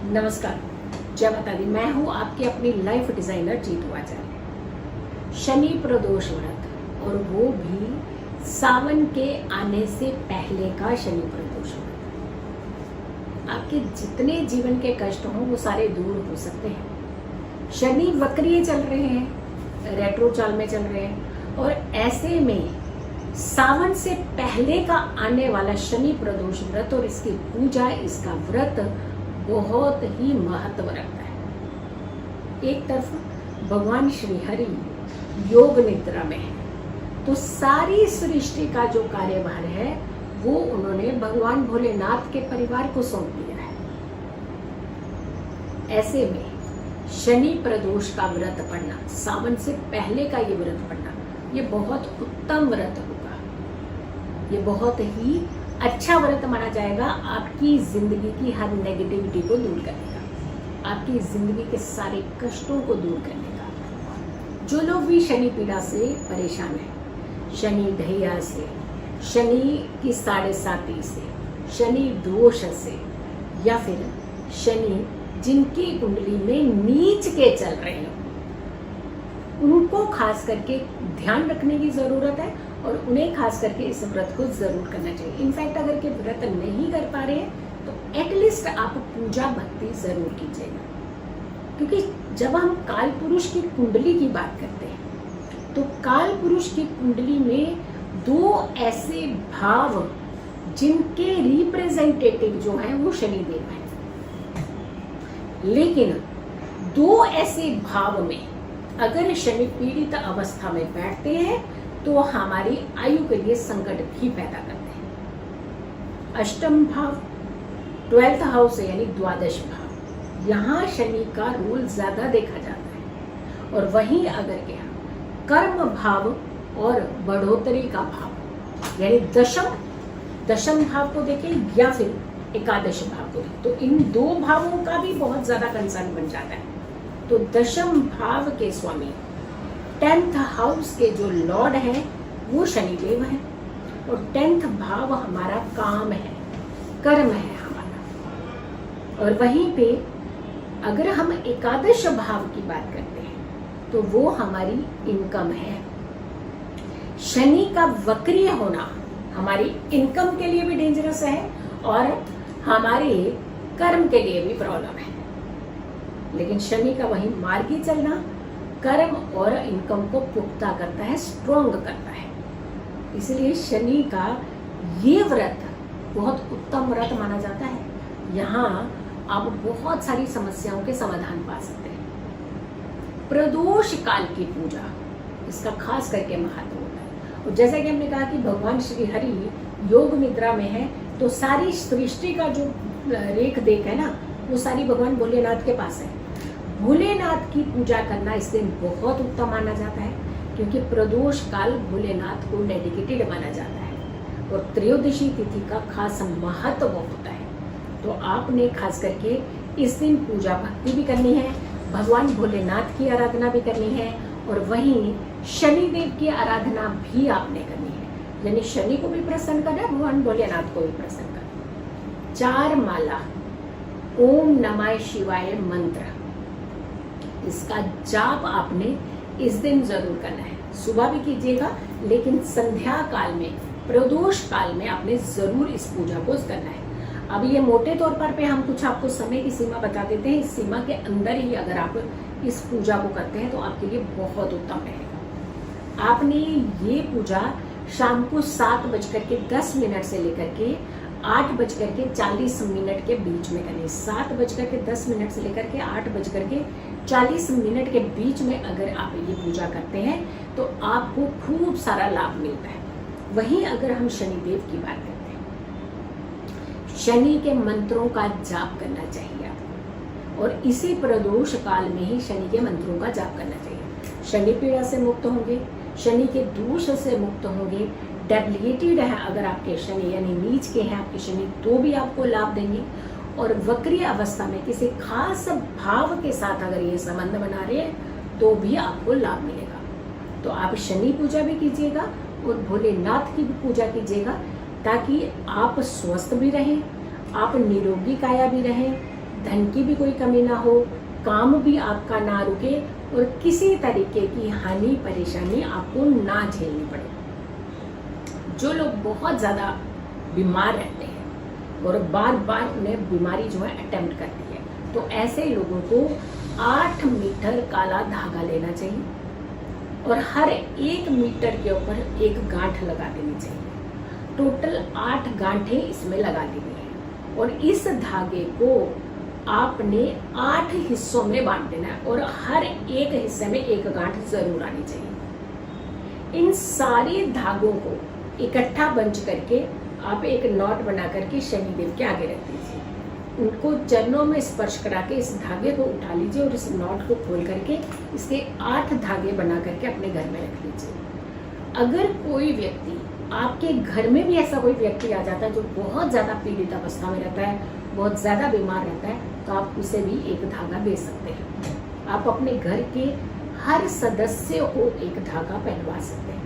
नमस्कार, जय माता दी। मैं हूँ आपकी अपनी लाइफ डिजाइनर जीतू आचार्य। शनि प्रदोष व्रत, और वो भी सावन के आने से पहले का शनि प्रदोष व्रत। आपके जितने जीवन के कष्ट हों वो सारे दूर हो सकते हैं। शनि वक्रीय चल रहे हैं, रेट्रो चाल में चल रहे हैं, और ऐसे में सावन से पहले का आने वाला शनि प्रदोष व्रत और इसकी पूजा, इसका व्रत बहुत ही महत्व रखता है। एक तरफ भगवान श्री हरि योग निद्रा में है, तो सारी सृष्टि का जो कार्यभार है वो उन्होंने भगवान भोलेनाथ के परिवार को सौंप दिया है। ऐसे में शनि प्रदोष का व्रत पढ़ना, सावन से पहले का ये व्रत पढ़ना, ये बहुत उत्तम व्रत होगा। ये बहुत ही अच्छा व्रत माना जाएगा। आपकी जिंदगी की हर नेगेटिविटी को दूर करेगा, आपकी जिंदगी के सारे कष्टों को दूर करने का। जो लोग भी शनि पीड़ा से परेशान हैं, शनि ढैया से, शनि की 7.5 से, शनि दोष से, या फिर शनि जिनकी कुंडली में नीच के चल रहे हैं, उनको खास करके ध्यान रखने की जरूरत है और उन्हें खास करके इस व्रत को जरूर करना चाहिए। इनफैक्ट अगर के व्रत नहीं कर पा रहे हैं तो एटलीस्ट आप पूजा भक्ति जरूर कीजिएगा, क्योंकि जब हम काल पुरुष की कुंडली की बात करते हैं तो काल पुरुष की कुंडली में दो ऐसे भाव जिनके रिप्रेजेंटेटिव जो हैं वो शनिदेव हैं, लेकिन दो ऐसे भाव में अगर शनि पीड़ित अवस्था में बैठते हैं तो हमारी आयु के लिए संकट भी पैदा करते हैं। अष्टम भाव 12th हाउस यानी द्वादश भाव, यहाँ शनि का रोल ज्यादा देखा जाता है। और वहीं अगर क्या कर्म भाव और बढ़ोतरी का भाव यानी दशम भाव को देखें या फिर एकादश भाव को देखें, तो इन दो भावों का भी बहुत ज्यादा कंसर्न बन जाता है। तो दशम भाव के स्वामी 10th हाउस के जो लॉर्ड हैं वो शनिदेव हैं, और 10th भाव हमारा काम है, कर्म है हमारा। और वहीं पे अगर हम एकादश भाव की बात करते हैं तो वो हमारी इनकम है। शनि का वक्रीय होना हमारी इनकम के लिए भी डेंजरस है और हमारे कर्म के लिए भी प्रॉब्लम है। लेकिन शनि का वही मार्गी चलना कर्म और इनकम को पुख्ता करता है, स्ट्रॉन्ग करता है। इसलिए शनि का ये व्रत बहुत उत्तम व्रत माना जाता है। यहाँ आप बहुत सारी समस्याओं के समाधान पा सकते हैं। प्रदोष काल की पूजा, इसका खास करके महत्व होता है। और जैसा कि हमने कहा कि भगवान श्री हरि योग निद्रा में है, तो सारी सृष्टि का जो रेख देख है ना, वो सारी भगवान भोलेनाथ के पास है। भोलेनाथ की पूजा करना इस दिन बहुत उत्तम माना जाता है, क्योंकि प्रदोष काल भोलेनाथ को डेडिकेटेड माना जाता है और त्रयोदशी तिथि का खास महत्व होता है। तो आपने खास करके इस दिन पूजा भक्ति भी करनी है, भगवान भोलेनाथ की आराधना भी करनी है, और वहीं शनिदेव की आराधना भी आपने करनी है। यानी शनि को भी प्रसन्न करना है, भगवान भोलेनाथ को भी प्रसन्न करना। 4 माला ओम नमः शिवाय मंत्र, इसका जाप आपने इस दिन जरूर करना है। सुबह भी कीजिएगा, लेकिन संध्या काल में, प्रदोष काल में आपने जरूर इस पूजा को करना है। अब ये मोटे तौर पर हम कुछ आपको समय की सीमा बता देते हैं। इस सीमा के अंदर ही अगर आप इस पूजा को करते हैं तो आपके लिए बहुत उत्तम रहेगा। आपने ये पूजा शाम को 7:10 से लेकर के 8:40 के बीच में करनी है। 7:10 से लेकर के 8:40 के बीच में अगर आप ये पूजा करते हैं तो आपको खूब सारा लाभ मिलता है। वहीं अगर हम शनिदेव की बात करते हैं, शनि के मंत्रों का जाप करना चाहिए आपको, और इसी प्रदोष काल में ही शनि के मंत्रों का जाप करना चाहिए। शनि पीड़ा से मुक्त होंगे, शनि के दोष से मुक्त होंगे। डेबिलिटेड है अगर आपके शनि यानी नीच के हैं आपके शनि, तो भी आपको लाभ देंगे। और वक्रीय अवस्था में किसी खास भाव के साथ अगर ये संबंध बना रहे हैं तो भी आपको लाभ मिलेगा। तो आप शनि पूजा भी कीजिएगा और भोलेनाथ की भी पूजा कीजिएगा, ताकि आप स्वस्थ भी रहें, आप निरोगी काया भी रहें, धन की भी कोई कमी ना हो, काम भी आपका ना रुके और किसी तरीके की हानि परेशानी आपको ना झेलनी पड़े। जो लोग बहुत ज़्यादा बीमार रहते हैं और बार बार उन्हें बीमारी जो है अटेम्प्ट करती है, तो ऐसे लोगों को 8 मीटर काला धागा लेना चाहिए और हर 1 मीटर के ऊपर एक गांठ लगा देनी चाहिए। टोटल 8 गांठें इसमें लगा देनी है और इस धागे को आपने 8 हिस्सों में बांट देना है और हर एक हिस्से में एक गांठ जरूर आनी चाहिए। इन सारे धागों को इकट्ठा बंच करके आप एक नॉट बना करके शनिदेव के आगे रख दीजिए। उनको चरणों में स्पर्श करा के इस धागे को उठा लीजिए और इस नॉट को खोल करके इसके 8 धागे बना करके अपने घर में रख लीजिए। अगर कोई व्यक्ति, आपके घर में भी ऐसा कोई व्यक्ति आ जाता है जो बहुत ज्यादा पीड़ित अवस्था में रहता है, बहुत ज्यादा बीमार रहता है, तो आप उसे भी एक धागा दे सकते हैं। आप अपने घर के हर सदस्य को एक धागा पहनवा सकते हैं।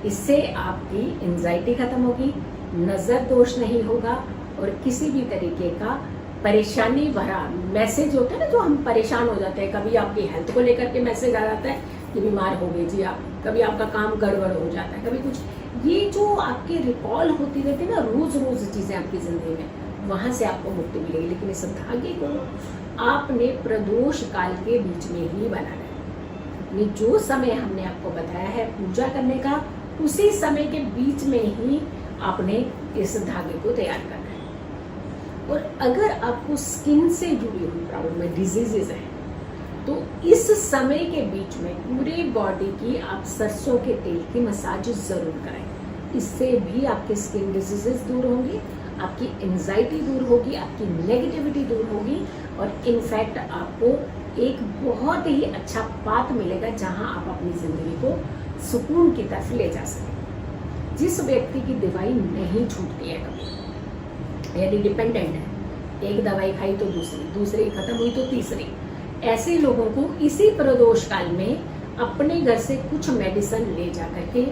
इससे आपकी एंजाइटी खत्म होगी, नजर दोष नहीं होगा और किसी भी तरीके का परेशानी भरा मैसेज होता है ना, जो हम परेशान हो जाते हैं, कभी आपकी हेल्थ को लेकर के मैसेज आ जाता है कि बीमार हो गए जी आप, कभी आपका काम गड़बड़ हो जाता है, कभी कुछ, ये जो आपके रिकॉल होती रहती है ना रोज रोज चीजें आपकी जिंदगी में, वहां से आपको मुक्ति मिलेगी। लेकिन इस धागे को आपने प्रदोष काल के बीच में ही बनाना है। ये जो समय हमने आपको बताया है पूजा करने का, उसी समय के बीच में ही आपने इस धागे को तैयार करना है। और अगर आपको स्किन से जुड़ी हुई प्रॉब्लम है, डिजीजेज है, तो इस समय के बीच में पूरे बॉडी की आप सरसों के तेल की मसाज जरूर करें। इससे भी आपके स्किन डिजीजेस दूर होंगे, आपकी एंजाइटी दूर होगी, आपकी नेगेटिविटी दूर होगी और इनफैक्ट आपको एक बहुत ही अच्छा पाथ मिलेगा जहां आप अपनी जिंदगी को सुकून की तरफ ले जा सकें। जिस व्यक्ति की दवाई नहीं छूटती है कभी, यदि डिपेंडेंट है, एक दवाई खाई तो दूसरी खत्म हुई तो तीसरी, ऐसे लोगों को इसी प्रदोष काल में अपने घर से कुछ मेडिसिन ले जा करके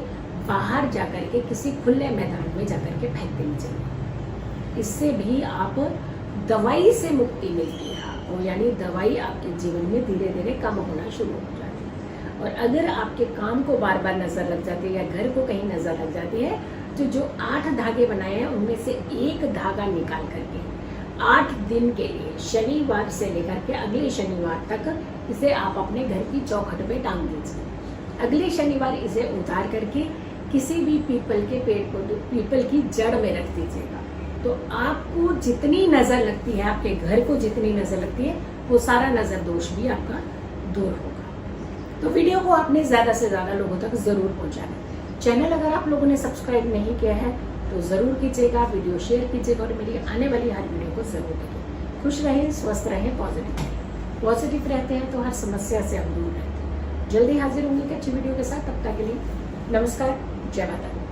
बाहर जा करके किसी खुले मैदान में जा करके फेंक देनी चाहिए। इससे भी आप दवाई से मुक्ति मिलती है और यानी दवाई आपके जीवन में धीरे धीरे कम होना शुरू हो जाती है। और अगर आपके काम को बार बार नजर लग जाती है या घर को कहीं नजर लग जाती है, तो जो 8 धागे बनाए हैं उनमें से एक धागा निकाल करके 8 दिन के लिए शनिवार से लेकर के अगले शनिवार तक इसे आप अपने घर की चौखट पे टांग दीजिए। अगले शनिवार इसे उतार करके किसी भी पीपल के पेड़ को, पीपल की जड़ में रख दीजिएगा। तो आपको जितनी नजर लगती है, आपके घर को जितनी नजर लगती है, वो सारा नजर दोष भी आपका दूर होगा। तो वीडियो को आपने ज्यादा से ज्यादा लोगों तक जरूर पहुंचाना। चैनल अगर आप लोगों ने सब्सक्राइब नहीं किया है तो जरूर कीजिएगा, वीडियो शेयर कीजिएगा और मेरी आने वाली हर वीडियो को जरूर देखें। खुश रहें, स्वस्थ रहें, पॉजिटिव रहते हैं तो हर समस्या से हम दूर रहते हैं। जल्दी हाजिर होंगे एक अच्छी वीडियो के साथ। तब तक के लिए नमस्कार, जय माता दी।